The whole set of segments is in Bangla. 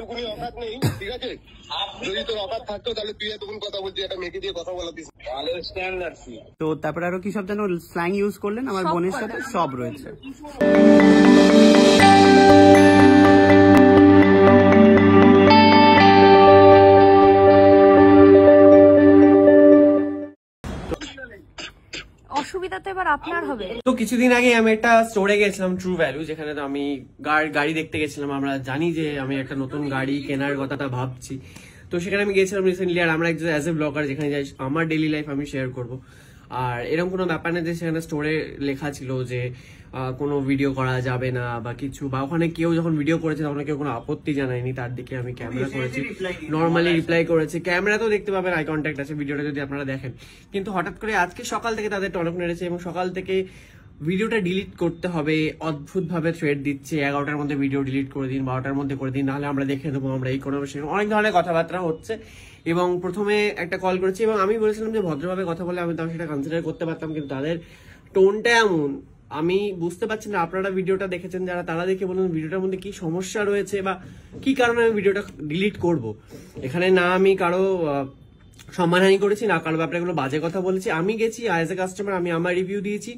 এতটুকুনি অকাত নেই, ঠিক আছে? যদি তোর অকাত থাকতো তাহলে তুই এতক্ষণ কথা বলছিস, একটা মেয়েকে দিয়ে কথা বলাতিস। তো তারপরে আরো কি সব যেন স্ল্যাং ইউজ করলেন আমার বোনের সাথে, সব রয়েছে। অসুবিধা তো এবার আপনার হবে। তো কিছুদিন আগে আমি একটা স্টোরে গেছিলাম, ট্রু ভ্যালু, যেখানে তো আমি গাড়ি দেখতে গেছিলাম। আমরা জানি যে আমি একটা নতুন গাড়ি কেনার কথাটা ভাবছি, তো সেখানে আমি গেছিলাম রিসেন্টলি। আর আমরা একজন অ্যাজ এ ব্লগার যেখানে যাই, আমার ডেইলি লাইফ আমি শেয়ার করব। আর এরকম কোনো ব্যাপার নেই যে সেখানে স্টোরে লেখা ছিল যে কোনো ভিডিও করা যাবে না বা কিছু, বা ওখানে কেউ যখন ভিডিও করেছে তখন কেউ কোনো আপত্তি জানায়নি। তার দিকে আমি ক্যামেরা করেছি, নর্মালি রিপ্লাই করেছি। ক্যামেরা তো দেখতে পাবেন, আই কন্ট্যাক্ট আছে ভিডিওটা যদি আপনারা দেখেন। কিন্তু হঠাৎ করে আজকে সকাল থেকে তাদের টনক নেড়েছে এবং সকাল থেকে ভিডিওটা ডিলিট করতে হবে, অদ্ভুত ভাবে থ্রেড দিচ্ছে, 11টার মধ্যে ভিডিও ডিলিট করে দিন, 12টার মধ্যে করে দিন, নাহলে আমরা দেখে নেবো, আমরা এই কোনো সেরকম অনেক ধরনের কথাবার্তা হচ্ছে। এবং প্রথমে একটা কল করেছি এবং আমি বলেছিলাম যে ভদ্রভাবে কথা বলে আমি তাও সেটা কনসিডার করতে পারতাম, কিন্তু তাদের টোনটা এমন, আমি বুঝতে পারছি না। আপনারা ভিডিওটা দেখেছেন যারা, তারা দেখে বলুন ভিডিওটার মধ্যে কি সমস্যা রয়েছে বা কি কারণে আমি ভিডিওটা ডিলিট করব। এখানে না আমি কারো সম্মানহানি করেছি, না কারো ব্যাপারে কোনো বাজে কথা বলেছি। আমি গেছি অ্যাজ এ কাস্টমার, আমি আমার রিভিউ দিয়েছি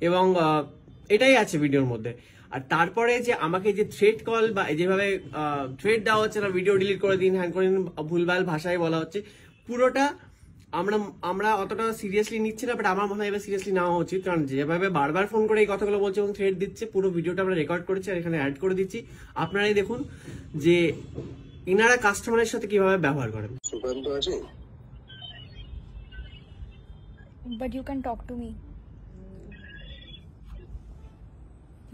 এবং এটাই আছে ভিডিওর মধ্যে। আর তারপরে যে আমাকে যে থ্রেড কল বা যেভাবে থ্রেড দেওয়া হচ্ছে না, ভিডিও ডিলিট করে দিন, হ্যান করে দিন, ভুলভাল ভাষায় বলা হচ্ছে, পুরোটা আমরা অতটা সিরিয়াসলি নিচ্ছি না। বাট আমার মনে হয় এবার সিরিয়াসলি নেওয়া উচিত, কারণ যেভাবে বারবার ফোন করে এই কথাগুলো বলছে এবং থ্রেড দিচ্ছে, পুরো ভিডিওটা আমরা রেকর্ড করেছি আর এখানে অ্যাড করে দিচ্ছি। আপনারাই দেখুন যে ইনারা কাস্টমারের সাথে কিভাবে ব্যবহার করেন। সুকান্ত আছে? But you can talk to me.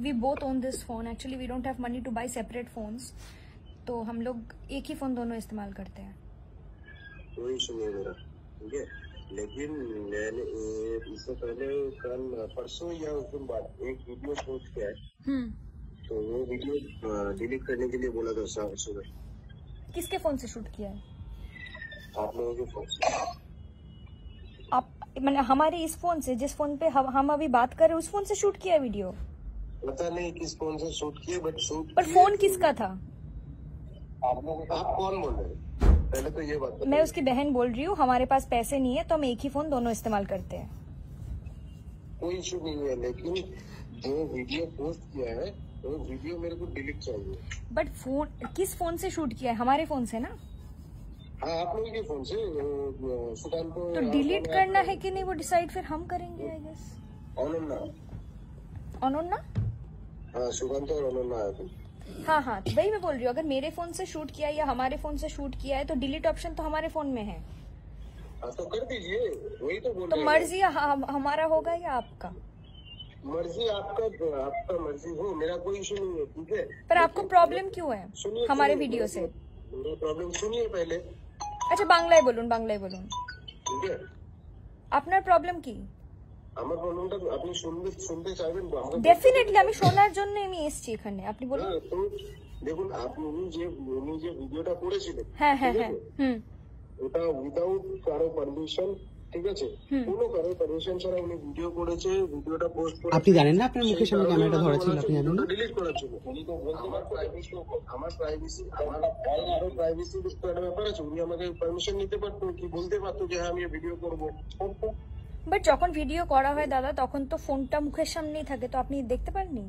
We both own this phone. Actually, we don't have money to buy separate phones. तो हम लोग एक ही फोन दोनों इस्तेमाल करते हैं। कोई सुनिए मेरा, ठीक है? लेकिन मैंने इससे पहले कल परसों या उस दिन बाद एक वीडियो पोस्ट किया है, तो वो वीडियो डिलीट करने के लिए बोला था सुबह। किसके फोन से शूट किया है? आप लोगों के फोन से। आप मैंने हमारे इस फोन से, जिस फोन पे हम अभी बात कर रहे हैं, उस फोन से शूट किया है वीडियो? पता नहीं किस फोन से शूट किए, बट शूट। पर फोन किसका था? आप कौन बोल रहे हैं? पहले तो ये बात। मैं उसकी बहन बोल रही हूँ। हमारे पास पैसे नहीं है तो हम एक ही फोन दोनों इस्तेमाल करते हैं। कोई इशू नहीं है, लेकिन जो वीडियो पोस्ट किया है वो वीडियो मेरे को डिलीट चाहिए। बट फोन किस फोन से शूट किया है? हमारे फोन से ना? हाँ, आप लोगों के फोन से। सुकांत को तो डिलीट करना है कि नहीं वो डिसाइड फिर हम करेंगे, आई गेस। अनन्या? हाँ, सुकांत और अनन्या आया था। हाँ, तो वही मैं बोल रही हूँ, अगर मेरे फोन से शूट किया है या हमारे फोन से शूट किया है तो डिलीट ऑप्शन तो हमारे फोन में है। तो कर दीजिए, वही तो बोल रहे तो हैं। मर्जी हमारा होगा या आपका? मर्जी आपका मर्जी हो, मेरा कोई इशू नहीं है, ठीक है? पर आपको प्रॉब्लम क्यों है हमारे वीडियो से? मेरा प्रॉब्लम सुनिए पहले। আচ্ছা বাংলায় বলুন। ঠিক আছে, আপনার প্রবলেম কি? আমার প্রবলেমটা আপনি শুনতে চাইবেন তো? ডেফিনেটলি আমি শোনার জন্য আমি এসেছি এখানে, আপনি বলুন। তো দেখুন, উনি যে ভিডিওটা করেছিলেন, হ্যাঁ, ওটা উইদাউট কারো পারমিশন, ঠিক আছে? কোনো কারো পারমিশন ছাড়া উনি ভিডিও করেছে, ভিডিওটা পোস্ট করেছে। আপনি জানেন না আপনার মুখের সামনে ক্যামেরাটা ধরা ছিল, আপনি জানেন না? ডিলিট করার জন্য উনি তো বলতে পারতো আমার প্রাইভেসি ডিসপ্লের ব্যাপার আছে, উনি আমাকে পারমিশন নিতে পারতো, কি বলতে পারতো যে হ্যাঁ আমি ভিডিও করবো। বাট যখন ভিডিও করা হয় দাদা, তখন তো ফোনটা মুখের সামনেই থাকে, তো আপনি দেখতে পাননি?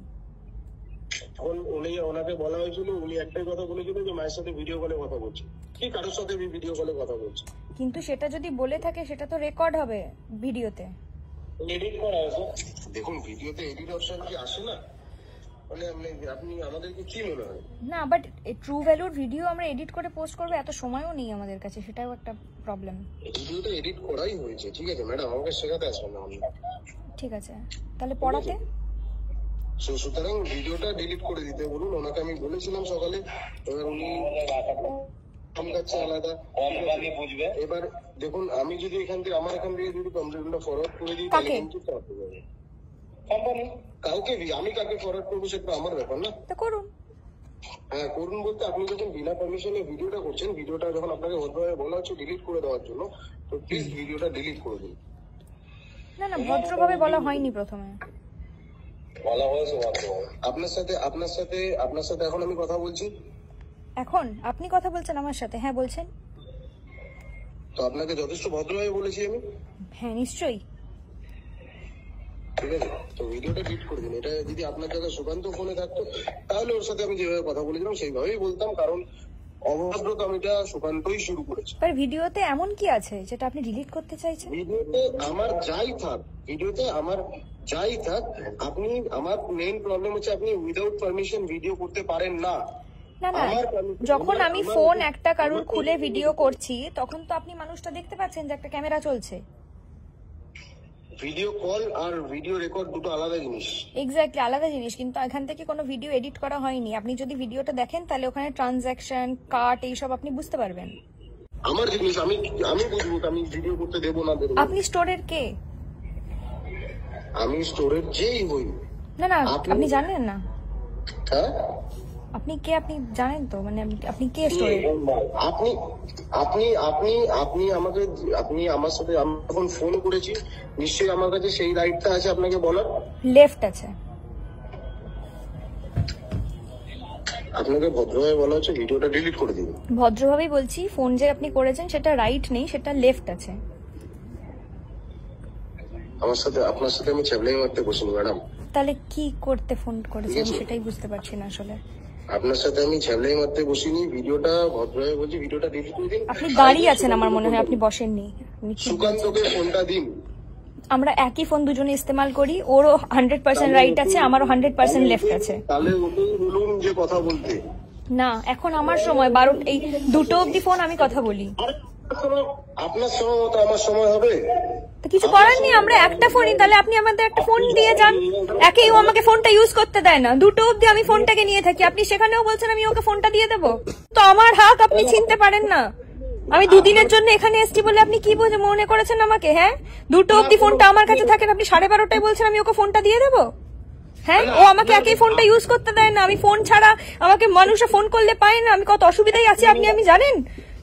ওনাকে বলা হয়েছিল, উনি একটাই কথা বলেছিল যে মায়ের সাথে ভিডিও কলে কথা বলছি, কি কারোর সাথে ভিডিও কলে কথা বলছি। কিন্তু সেটা যদি বলে থাকে সেটা তো রেকর্ড হবে ভিডিওতে, এডিট করা আছে। দেখুন, ভিডিওতে এডিট অপশন কি আসে না? মানে আপনি আমাদেরকে কি মনে হয়? না, বাট ট্রু ভ্যালুর ভিডিও আমরা এডিট করে পোস্ট করবো এত সময়ও নেই আমাদের কাছে, সেটাও একটা প্রবলেম। ভিডিওটা এডিট করাই হয়েছে, ঠিক আছে ম্যাডাম, আমাকে শেখাতে আসবেন না। ঠিক আছে, তাহলে পড়াতে। সুতরাং ভিডিওটা ডিলিট করে দিতে বলুন ওনাকে। আমি বলেছিলাম সকালে, এবার উনি কাছে আলাদা। এবার দেখুন, আমি যদি এখান থেকে যদি কমপ্লেনটা ফরওয়ার্ড করে দিই তাহলে কিন্তু কাউকে আমি কাকে ফরওয়ার্ড করবো সেটা আমার ব্যাপার না? করুন। হ্যাঁ, করুন বলতে আপনি যখন বিনা পারমিশনে ভিডিওটা করছেন, ভিডিওটা যখন আপনাকে ভদ্রভাবে বলা হচ্ছে ডিলিট করে দেওয়ার জন্য, তো প্লিজ ভিডিওটা ডিলিট করে দিন। না, ভদ্রভাবে বলা হয়নি, প্রথমে বলা হয়েছে ভদ্রভাবে। আপনার সাথে এখন আমি কথা বলছি, এখন আপনি কথা বলছেন আমার সাথে? হ্যাঁ বলছেন। তো আপনাকে যথেষ্ট ভদ্রভাবে বলেছি আমি। হ্যাঁ নিশ্চয়ই। ঠিক আছে, তো ভিডিওটা ডিলিট করে দিন। এটা যদি আপনার জায়গায় সুকান্ত ফোনে থাকতো তাহলে ওর সাথে আমি যেভাবে কথা বলেছিলাম সেইভাবেই বলতাম, কারণ অভদ্রতামিটা সুকান্তই শুরু করেছে। पर ভিডিওতে এমন কি আছে যেটা আপনি ডিলিট করতে চাইছেন? ভিডিওতে আমার যাই থাক, আপনি, আমার মেইন প্রবলেম হচ্ছে আপনি উইদাউট পারমিশন ভিডিও করতে পারেন না। না না, যখন আমি ফোন একটা কারুর খুলে ভিডিও করছি তখন তো আপনি মানুষটা দেখতে পাচ্ছেন যে একটা ক্যামেরা চলছে। ভিডিও কল আর ভিডিও রেকর্ড দুটো আলাদা জিনিস। এক্স্যাক্টলি আলাদা জিনিস, কিন্তু এখান থেকে কোনো ভিডিও এডিট করা হয়নি। আপনি যদি ভিডিওটা দেখেন তাহলে ওখানে ট্রানজাকশন, কাট এইসব আপনি বুঝতে পারবেন। আমার জিনিস আমি বুঝবো, আমি ভিডিও করতে দেবো না দেবো। আপনি স্টোরের কে? আমি স্টোরের যেই হই। না না, আপনি জানেন না? হ্যাঁ, আপনি কে? আপনি জানেন তো, মানে আপনি কে স্টোরের? আপনি আপনি আপনি আপনি আমাকে, আপনি আমার সাথে আমি যখন ফোন করেছি নিশ্চয়ই আমার কাছে সেই রাইটটা আছে আপনাকে বলার। লেফট আছে। আপনাকে ভদ্রভাবে বলা হচ্ছে ভিডিওটা ডিলিট করে দিন। ভদ্রভাবেই বলছি, ফোন যে আপনি করেছেন সেটা রাইট নেই, সেটা লেফট আছে। আমার সাথে, আপনার সাথে আমি চ্যাবলাই মারতে বসিনি ম্যাডাম। তাহলে কি করতে ফোন করেছেন সেটাই বুঝতে পারছি না আসলে। আপনার সাথে আমি ঝামেলাই মারতে বসিনি। ভিডিওটা ভদ্রভাবে বলছি, ভিডিওটা ডিলিট করে দিন। আপনি দাঁড়িয়ে আছেন আমার মনে হয়, আপনি বসেননি। সুকান্তকে ফোনটা দিন। আমরা একই ফোন দুজনে ইস্তেমাল করি, ওরও 100% রাইট আছে, আমারও 100% লেফট আছে। তাহলে ওকেই বলুন যে কথা বলতে। না, এখন আমার সময় 12 এই 2টো অবধি ফোন আমি কথা বলি। আপনার সময় মতো আমার সময় হবে তো কিছু করার নেই, আমরা একটা ফোনই, তাহলে আপনি আমাদের একটা ফোন দিয়ে যান। একেই ও আমাকে ফোনটা ইউজ করতে দেয় না, 2টো অবধি আমি ফোনটাকে নিয়ে থাকি, আপনি সেখানেও বলছেন আমি ওকে ফোনটা দিয়ে দেবো। তো আমার হাক আপনি চিনতে পারেন না? আমি 2 দিনের জন্য এখানে এসেছি বলে আপনি কি বুঝে মনে করেছেন আমাকে? হ্যাঁ, 2টো অবধি ফোনটা আমার কাছে থাকে, আপনি 12:30টায় বলছেন আমি ওকে ফোনটা দিয়ে দেবো? হ্যাঁ, ও আমাকে একই ফোনটা ইউজ করতে দেয় না। আমি ফোন ছাড়া আমাকে মানুষে ফোন করলে পায় না, আমি কত অসুবিধায় আছি আপনি জানেন।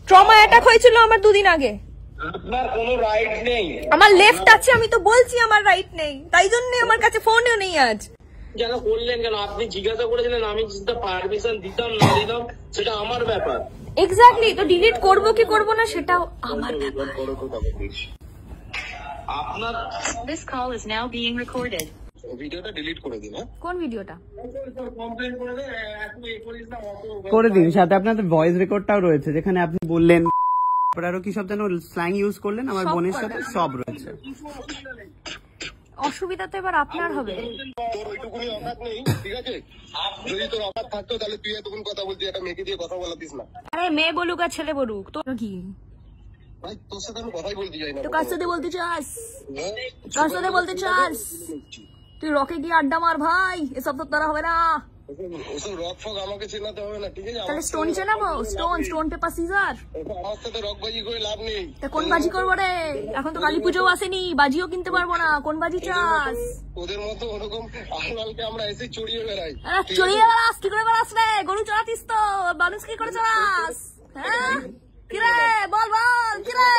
ট্রমা অ্যাটাক হয়েছিল আমার 2 দিন আগে। আপনার কোনো রাইট নেই। আমার লেফট আছে, আমি তো বলছি আমার রাইট নেই, তাই জন্য আমার কাছে ফোনও নেই আজ। কেন করলেন? কেন আপনি জিজ্ঞাসা করেছিলেন? আমি যেটা পারমিশন দিতাম না দিতাম সেটা আমার ব্যাপার। এক্স্যাক্টলি, তো ডিলিট করবো কি করবো না সেটাও আমার ব্যাপার। আপনার This call is now being recorded. ভিডিওটা ডিলিট করে দিন। হ্যাঁ, কোন ভিডিওটা? কমপ্লেন করে দে, এখন এ করিস না অত করে দিন। সাথে আপনাদের ভয়েস রেকর্ডটাও রয়েছে যেখানে আপনি বললেন, আরো কি সব যেন স্ল্যাং ইউজ করলেন আমার বোনের সাথে, সব রয়েছে। অসুবিধা তো এবার আপনার হবে। তোর ওইটুকুনি অকাত নেই, ঠিক আছে? যদি তোর অকাত থাকতো তাহলে তুই এতক্ষণ কথা বলতি, একটা মেয়েকে দিয়ে কথা বলাতিস না। আরে মেয়ে বলুক আর ছেলে বলুক, তোর কি ভাই, তোর সাথে আমি কথাই বলতে চাই না। তো কার সাথে বলতে চাস? হ্যাঁ? কার সাথে বলতে চাস? তুই রকে গিয়ে আড্ডা মার ভাই, এসব তো তারা হবে না। ওসব রক ফক আমাকে চেনাতে হবে না, ঠিক আছে? তাহলে স্টোন চেনাবো, স্টোন পেপার সিজার। আমার সাথে রকবাজি করে লাভ নেই। তা কোন বাজি করবো রে? এখন তো কালী পুজো আসেনি, বাজিও কিনতে পারবো না, কোন বাজি চাস? ওদের মতো ওরকম আলমালকে আমরা এসে চড়িয়ে বেড়াই। চড়িয়ে বেড়াস? কি করে বেড়াস রে? গরু চড়াতিস তো, মানুষ কি করে চড়াস? হ্যাঁ, কিরে বল বল, কিরে?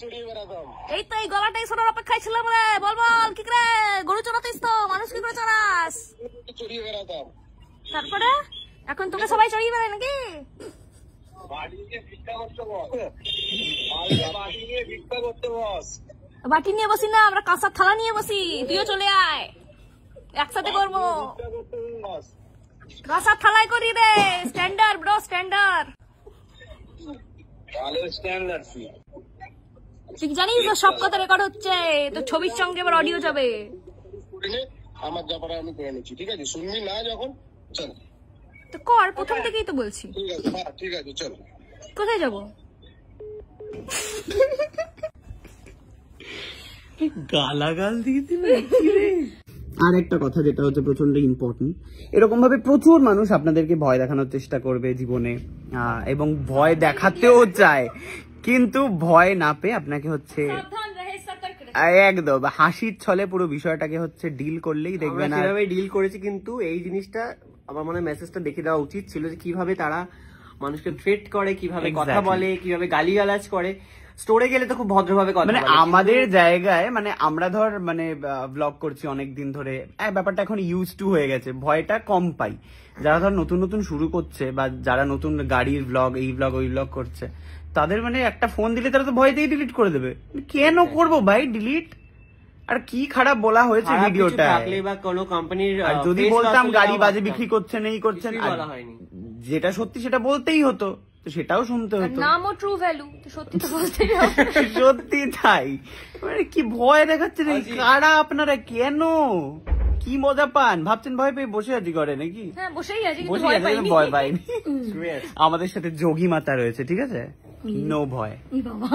চড়িয়ে বেড়াতাম। এই তো এই গলাটাই শোনার অপেক্ষায় ছিলাম রে। বল বল, কি করে? গরু চড়াতিস তো, মানুষ কি করে চড়াস? চড়িয়ে বেড়াতাম। তারপরে এখন তোকে সবাই চড়িয়ে বেড়ায় নাকি? বাড়ি নিয়ে ভিক্ষা করতে বস। বাড়ি নিয়ে ভিক্ষা করতে বস। বাটি নিয়ে বসি না, আমরা কাঁসার থালা নিয়ে বসি, তুইও চলে আয়, একসাথে করবো। কাঁসার থালায় করি রে, স্ট্যান্ডার্ড ব্রো, স্ট্যান্ডার্ড। ভালো স্ট্যান্ডার্ড। তুই জানিস তো সব কথা রেকর্ড হচ্ছে, তো ছবির সঙ্গে আবার অডিও যাবে। আমার ব্যাপারে আমি করে নিচ্ছি, ঠিক আছে? শুনবি না যখন, চল। তো কর, প্রথম থেকেই তো বলছি। ঠিক আছে, হ্যাঁ ঠিক আছে, চল। কোথায় যাবো? গালাগাল দিয়ে দিলে। আর একটা কথা যেটা হচ্ছে প্রচন্ড ইম্পর্টেন্ট, এরকম ভাবে প্রচুর মানুষ আপনাদেরকে ভয় দেখানোর চেষ্টা করবে জীবনে, এবং ভয় দেখাতেও চায়, কিন্তু ভয় না পেয়ে আপনাকে হচ্ছে একদম হাসির ছলে পুরো বিষয়টাকে হচ্ছে ডিল করলেই দেখবেন। কিভাবে ডিল করেছি, কিন্তু এই জিনিসটা আমার মনে হয় মেসেজটা দেখে দেওয়া উচিত ছিল যে কিভাবে তারা মানুষকে থ্রেট করে, কিভাবে কথা বলে, কিভাবে গালিগালাজ করে। স্টোরে গেলে তো খুব ভদ্রভাবে কথা মানে বলে। আমাদের জায়গায় মানে আমরা ধর মানে ব্লগ করছি অনেকদিন ধরে, ব্যাপারটা এখন ইউজ টু হয়ে গেছে, ভয়টা কম পাই। যারা ধর নতুন নতুন শুরু করছে বা যারা নতুন গাড়ির ব্লগ এই ব্লগ ওই ব্লগ করছে, তাদের মানে একটা ফোন দিলে তারা তো ভয়তেই ডিলিট করে দেবে। কেন করবো ভাই ডিলিট? আর কি খারাপ বলা হয়েছে খারাপ কিছু ভিডিওটা? থাকলে বা কোনো কোম্পানির আর যদি বলতাম গাড়ি বাজে বিক্রি করছেন এই করছেন, কিছুই আর বলা হয়নি। যেটা সত্যি সেটা বলতেই হতো, তো সেটাও শুনতে হতো। নামও ট্রু ভ্যালু, তো সত্যি তো বলতেই হবে। সত্যি তাই, মানে কি ভয় দেখাচ্ছেন এই কারা আপনারা? কেন কি মজা পান? ভাবছেন ভয় পেয়ে বসে আছি ঘরে নাকি? হ্যাঁ বসেই আছি, কিন্তু বসে ভয় আছি, পাইনি। ভয় পাইনি। আমাদের সাথে যোগী মাতা রয়েছে, ঠিক আছে, নো ভয়। বাবা